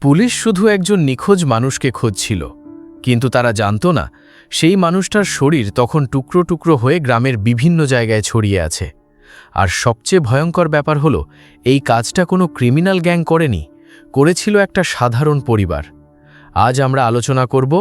Police শুধু একজন নিখোঁজ মানুষকে খুঁজছিল, কিন্তু তারা জানত না সেই মানুষটার শরীর তখন টুকরো টুকরো হয়ে গ্রামের বিভিন্ন জায়গায় ছড়িয়ে আছে। আর সবচেয়ে ভয়ঙ্কর ব্যাপার হলো, এই কাজটা কোনো ক্রিমিনাল গ্যাং করেছিল একটা সাধারণ পরিবার। আজ আমরা আলোচনা করব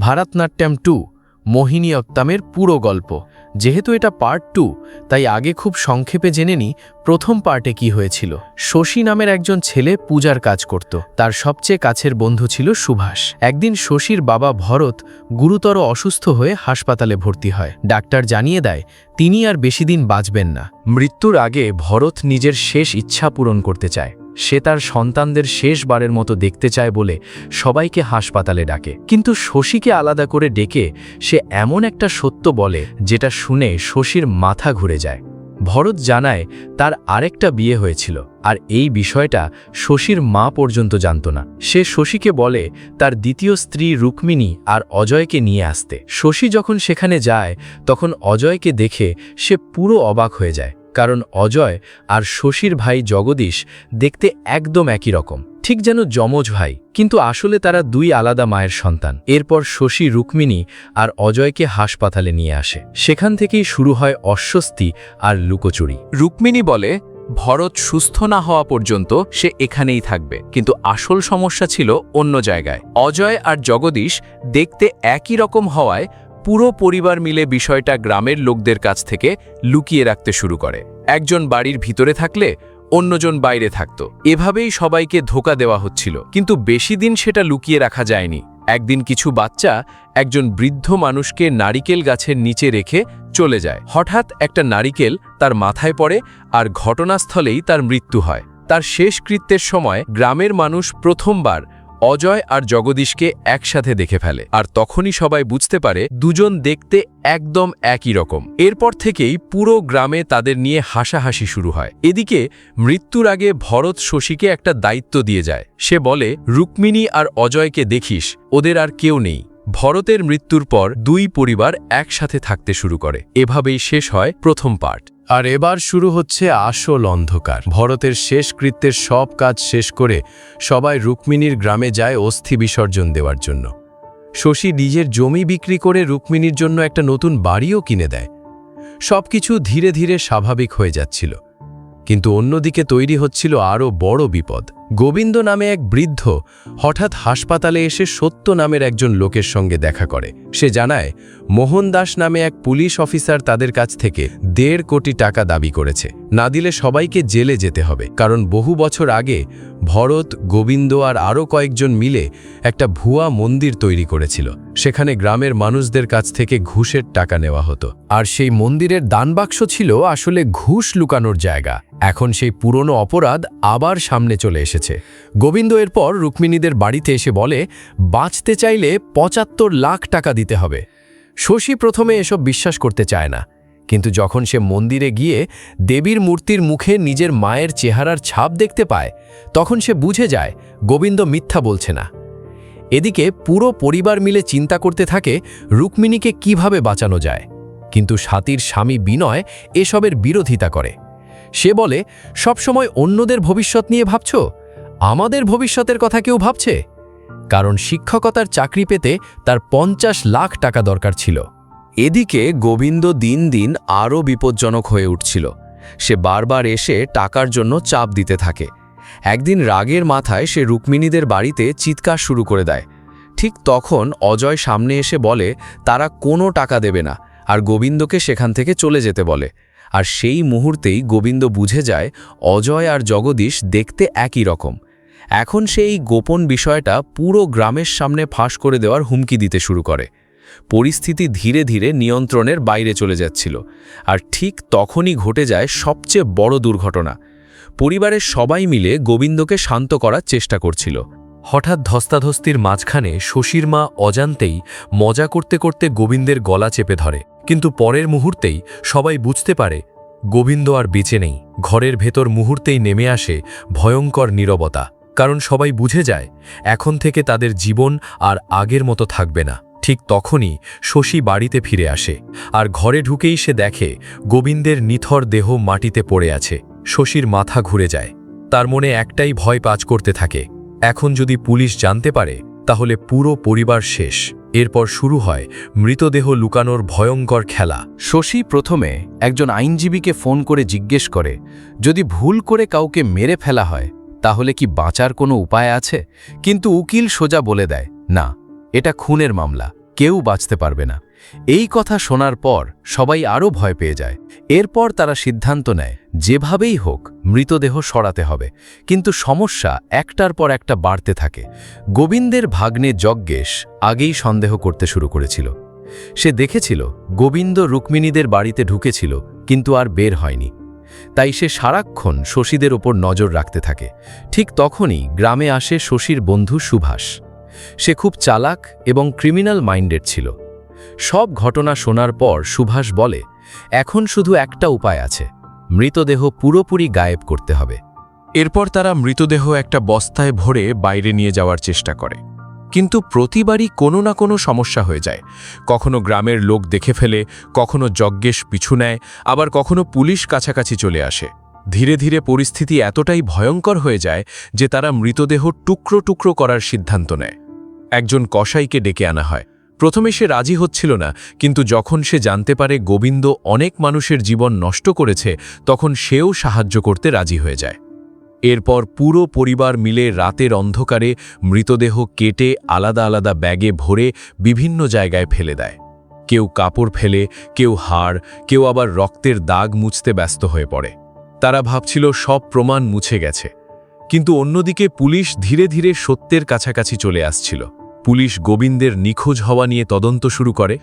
ভারতনাট্যম 2 মোহিনীঅট্টমের পুরো গল্প। যেহেতু এটা পার্ট 2, তাই আগে খুব সংক্ষেপে জেনে নিই প্রথম পার্টে কি হয়েছিল। শশী নামের একজন ছেলে পূজার কাজ করত। তার সবচেয়ে কাছের বন্ধু ছিল সুভাষ। একদিন শশীর বাবা ভরত গুরুতর অসুস্থ হয়ে হাসপাতালে ভর্তি হয়। ডাক্তার জানিয়ে দেয় তিনি আর বেশি দিন বাঁচবেন না। মৃত্যুর আগে ভরত নিজের শেষ ইচ্ছা পূরণ করতে চায়। সে তার সন্তানদের শেষবারের মতো দেখতে চায় বলে সবাইকে হাসপাতালে ডাকে। কিন্তু শশীকে আলাদা করে ডেকে সে এমন একটা সত্য বলে যেটা শুনে শশীর মাথা ঘুরে যায়। ভরত জানায় তার আরেকটা বিয়ে হয়েছিল, আর এই বিষয়টা শশীর মা পর্যন্ত জানত না। সে শশীকে বলে তার দ্বিতীয় স্ত্রী রুক্মিণী আর অজয়কে নিয়ে আসতে। শশী যখন সেখানে যায় তখন অজয়কে দেখে সে পুরো অবাক হয়ে যায়, কারণ অজয় আর শশীর ভাই জগদীশ দেখতে একদম একই রকম, ঠিক যেন যমজ ভাই, কিন্তু আসলে তারা দুই আলাদা মায়ের সন্তান। এরপর শশী রুক্মিণী আর অজয়কে হাসপাতালে নিয়ে আসে। সেখান থেকেই শুরু হয় অস্বস্তি আর লুকোচুরি। রুক্মিণী বলে ভরত সুস্থ না হওয়া পর্যন্ত সে এখানেই থাকবে, কিন্তু আসল সমস্যা ছিল অন্য জায়গায়। অজয় আর জগদীশ দেখতে একই রকম হওয়ায় পুরো পরিবার মিলে বিষয়টা গ্রামের লোকদের কাছ থেকে লুকিয়ে রাখতে শুরু করে। একজন বাড়ির ভিতরে থাকলে অন্যজন বাইরে থাকত। এভাবেই সবাইকে ধোঁকা দেওয়া হচ্ছিল, কিন্তু বেশি দিন সেটা লুকিয়ে রাখা যায়নি। একদিন কিছু বাচ্চা একজন বৃদ্ধ মানুষকে নারিকেল গাছের নিচে রেখে চলে যায়। হঠাৎ একটা নারিকেল তার মাথায় পড়ে আর ঘটনাস্থলেই তার মৃত্যু হয়। তার শেষকৃত্যের সময় গ্রামের মানুষ প্রথমবার অজয় আর জগদীশকে একসাথে দেখে ফেলে, আর তখনই সবাই বুঝতে পারে দুজন দেখতে একদম একই রকম। এরপর থেকেই পুরো গ্রামে তাদের নিয়ে হাসাহাসি শুরু হয়। এদিকে মৃত্যুর আগে ভরত শশীকে একটা দায়িত্ব দিয়ে যায়। সে বলে, রুক্মিণী আর অজয়কে দেখিস, ওদের আর কেউ নেই। ভরতের মৃত্যুর পর দুই পরিবার একসাথে থাকতে শুরু করে। এভাবেই শেষ হয় প্রথম পার্ট। আর এবার শুরু হচ্ছে আসল অন্ধকার। ভরতের শেষকৃত্যের সব কাজ শেষ করে সবাই রুক্মিণীর গ্রামে যায় অস্থি বিসর্জন দেওয়ার জন্য। শশী নিজের জমি বিক্রি করে রুক্মিণীর জন্য একটা নতুন বাড়িও কিনে দেয়। সবকিছু ধীরে ধীরে স্বাভাবিক হয়ে যাচ্ছিল, কিন্তু অন্যদিকে তৈরি হচ্ছিল আরও বড় বিপদ। গোবিন্দ নামে এক বৃদ্ধ হঠাৎ হাসপাতালে এসে সত্য নামের একজন লোকের সঙ্গে দেখা করে। সে জানায় মোহন দাস নামে এক পুলিশ অফিসার তাদের কাছ থেকে 1.5 কোটি টাকা দাবি করেছে। না দিলে সবাইকে জেলে যেতে হবে, কারণ বহু বছর আগে ভরত, গোবিন্দ আর আরও কয়েকজন মিলে একটা ভুয়া মন্দির তৈরি করেছিল। সেখানে গ্রামের মানুষদের কাছ থেকে ঘুষের টাকা নেওয়া হতো, আর সেই মন্দিরের দানবাক্স ছিল আসলে ঘুষ লুকানোর জায়গা। এখন সেই পুরনো অপরাধ আবার সামনে চলে এসেছে। গোবিন্দ এরপর রুক্মিণীদের বাড়িতে এসে বলে বাঁচতে চাইলে 75 লাখ টাকা দিতে হবে। শশী প্রথমে এসব বিশ্বাস করতে চায় না, কিন্তু যখন সে মন্দিরে গিয়ে দেবীর মূর্তির মুখে নিজের মায়ের চেহারার ছাপ দেখতে পায়, তখন সে বুঝে যায় গোবিন্দ মিথ্যা বলছে না। এদিকে পুরো পরিবার মিলে চিন্তা করতে থাকে রুক্মিণীকে কিভাবে বাঁচানো যায়, কিন্তু স্বাতীর স্বামী বিনয় এসবের বিরোধিতা করে। সে বলে, সবসময় অন্যদের ভবিষ্যৎ নিয়ে ভাবছ, আমাদের ভবিষ্যতের কথা কেউ ভাবছে? কারণ শিক্ষকতার চাকরি পেতে তার 50 লাখ টাকা দরকার ছিল। এদিকে গোবিন্দ দিন দিন আরও বিপজ্জনক হয়ে উঠছিল। সে বারবার এসে টাকার জন্য চাপ দিতে থাকে। একদিন রাগের মাথায় সে রুক্মিণীদের বাড়িতে চিৎকার শুরু করে দেয়। ঠিক তখন অজয় সামনে এসে বলে তারা কোনো টাকা দেবে না, আর গোবিন্দকে সেখান থেকে চলে যেতে বলে। আর সেই মুহূর্তেই গোবিন্দ বুঝে যায় অজয় আর জগদীশ দেখতে একই রকম। এখন সে এই গোপন বিষয়টা পুরো গ্রামের সামনে ফাঁস করে দেওয়ার হুমকি দিতে শুরু করে। পরিস্থিতি ধীরে ধীরে নিয়ন্ত্রণের বাইরে চলে যাচ্ছিল, আর ঠিক তখনই ঘটে যায় সবচেয়ে বড় দুর্ঘটনা। পরিবারের সবাই মিলে গোবিন্দকে শান্ত করার চেষ্টা করছিল। হঠাৎ ধস্তাধস্তির মাঝখানে শশীর মা অজান্তেই মজা করতে করতে গোবিন্দের গলা চেপে ধরে, কিন্তু পরের মুহূর্তেই সবাই বুঝতে পারে গোবিন্দ আর বেঁচে নেই। ঘরের ভেতর মুহূর্তেই নেমে আসে ভয়ঙ্কর নীরবতা, কারণ সবাই বুঝে যায় এখন থেকে তাদের জীবন আর আগের মতো থাকবে না। ঠিক তখনই শশী বাড়িতে ফিরে আসে, আর ঘরে ঢুকেই সে দেখে গোবিন্দের নিথর দেহ মাটিতে পড়ে আছে। শশীর মাথা ঘুরে যায়। তার মনে একটাই ভয় কাজ করতে থাকে, এখন যদি পুলিশ জানতে পারে তাহলে পুরো পরিবার শেষ। এরপর শুরু হয় মৃতদেহ লুকানোর ভয়ঙ্কর খেলা। শশী প্রথমে একজন আইনজীবীকে ফোন করে জিজ্ঞেস করে, যদি ভুল করে কাউকে মেরে ফেলা হয় তাহলে কি বাঁচার কোনো উপায় আছে? কিন্তু উকিল সোজা বলে দেয়, না, এটা খুনের মামলা, কেউ বাঁচতে পারবে না। এই কথা শোনার পর সবাই আরও ভয় পেয়ে যায়। এরপর তারা সিদ্ধান্ত নেয়, যেভাবেই হোক মৃতদেহ সরাতে হবে। কিন্তু সমস্যা একটার পর একটা বাড়তে থাকে। গোবিন্দের ভাগ্নে যজ্ঞেশ আগেই সন্দেহ করতে শুরু করেছিল। সে দেখেছিল গোবিন্দ রুক্মিণীদের বাড়িতে ঢুকেছিল, কিন্তু আর বের হয়নি। তাই সে সারাক্ষণ শশীদের ওপর নজর রাখতে থাকে। ঠিক তখনই গ্রামে আসে শশীর বন্ধু সুভাষ। সে খুব চালাক এবং ক্রিমিনাল মাইন্ডেড ছিল। সব ঘটনা শোনার পর সুভাষ বলে, এখন শুধু একটা উপায় আছে, মৃতদেহ পুরোপুরি গায়েব করতে হবে। এরপর তারা মৃতদেহ একটা বস্তায় ভরে বাইরে নিয়ে যাওয়ার চেষ্টা করে। কিন্তু প্রতিবারই কোনো না কোনো সমস্যা হয়ে যায়। কখনো গ্রামের লোক দেখে ফেলে, কখনো যজ্ঞেশ পিছু নেয়, আবার কখনো পুলিশ কাছাকাছি চলে আসে। ধীরে ধীরে পরিস্থিতি এতটাই ভয়ঙ্কর হয়ে যায় যে তারা মৃতদেহ টুকরো টুকরো করার সিদ্ধান্ত নেয়। একজন কসাইকে ডেকে আনা হয়। প্রথমে সে রাজি হচ্ছিল না, কিন্তু যখন সে জানতে পারে গোবিন্দ অনেক মানুষের জীবন নষ্ট করেছে, তখন সেও সাহায্য করতে রাজি হয়ে যায়। এরপর পুরো পরিবার মিলে রাতের অন্ধকারে মৃতদেহ কেটে আলাদা আলাদা ব্যাগে ভরে বিভিন্ন জায়গায় ফেলে দেয়। কেউ কাপড় ফেলে, কেউ হাড়, কেউ আবার রক্তের দাগ মুছতে ব্যস্ত হয়ে পড়ে। তারা ভাবছিল সব প্রমাণ মুছে গেছে। কিন্তু অন্যদিকে পুলিশ ধীরে ধীরে সত্যের কাছাকাছি চলে আসছিল। পুলিশ গোবিন্দের নিখোঁজ হওয়া নিয়ে তদন্ত শুরু করে।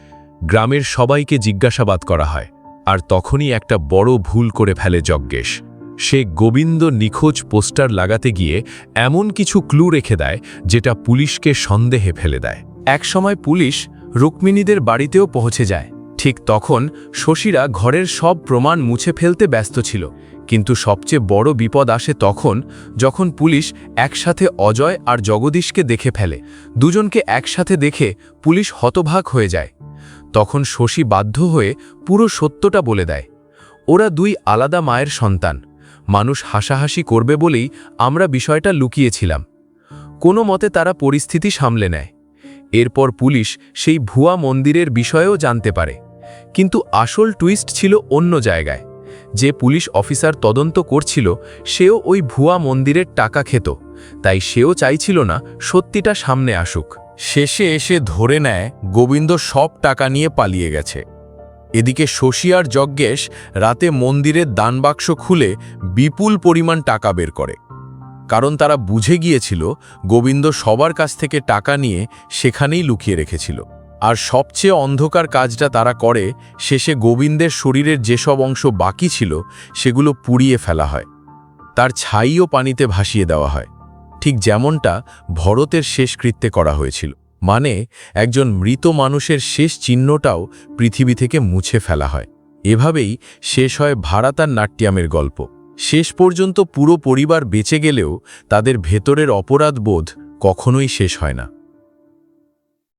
গ্রামের সবাইকে জিজ্ঞাসাবাদ করা হয়। আর তখনই একটা বড় ভুল করে ফেলে যজ্ঞেশ। সে গোবিন্দ নিখোঁজ পোস্টার লাগাতে গিয়ে এমন কিছু ক্লু রেখে দেয় যেটা পুলিশকে সন্দেহে ফেলে দেয়। একসময় পুলিশ রুক্মিণীদের বাড়িতেও পৌঁছে যায়। ঠিক তখন শশীরা ঘরের সব প্রমাণ মুছে ফেলতে ব্যস্ত ছিল। কিন্তু সবচেয়ে বড় বিপদ আসে তখন, যখন পুলিশ একসাথে অজয় আর জগদীশকে দেখে ফেলে। দুজনকে একসাথে দেখে পুলিশ হতবাক হয়ে যায়। তখন শশী বাধ্য হয়ে পুরো সত্যটা বলে দেয়। ওরা দুই আলাদা মায়ের সন্তান। মানুষ হাসাহাসি করবে বলেই আমরা বিষয়টা লুকিয়েছিলাম। কোনো মতে তারা পরিস্থিতি সামলে নেয়। এরপর পুলিশ সেই ভুয়া মন্দিরের বিষয়েও জানতে পারে। কিন্তু আসল টুইস্ট ছিল অন্য জায়গায়। যে পুলিশ অফিসার তদন্ত করছিল সেও ওই ভুয়া মন্দিরের টাকা খেত। তাই সেও চাইছিল না সত্যিটা সামনে আসুক। শেষে এসে ধরে নেয় গোবিন্দ সব টাকা নিয়ে পালিয়ে গেছে। এদিকে শশী আর যজ্ঞেশ রাতে মন্দিরের দানবাক্স খুলে বিপুল পরিমাণ টাকা বের করে। কারণ তারা বুঝে গিয়েছিল গোবিন্দ সবার কাছ থেকে টাকা নিয়ে সেখানেই লুকিয়ে রেখেছিল। আর সবচেয়ে অন্ধকার কাজটা তারা করে, শেষে গোবিন্দের শরীরের যেসব অংশ বাকি ছিল সেগুলো পুড়িয়ে ফেলা হয়। তার ছাইও পানিতে ভাসিয়ে দেওয়া হয়, ঠিক যেমনটা ভরতের শেষকৃত্যে করা হয়েছিল। মানে একজন মৃত মানুষের শেষ চিহ্নটাও পৃথিবী থেকে মুছে ফেলা হয়। এভাবেই শেষ হয় ভারাতার নাট্যামের গল্প। শেষ পর্যন্ত পুরো পরিবার বেঁচে গেলেও তাদের ভেতরের অপরাধ বোধ কখনোই শেষ হয় না।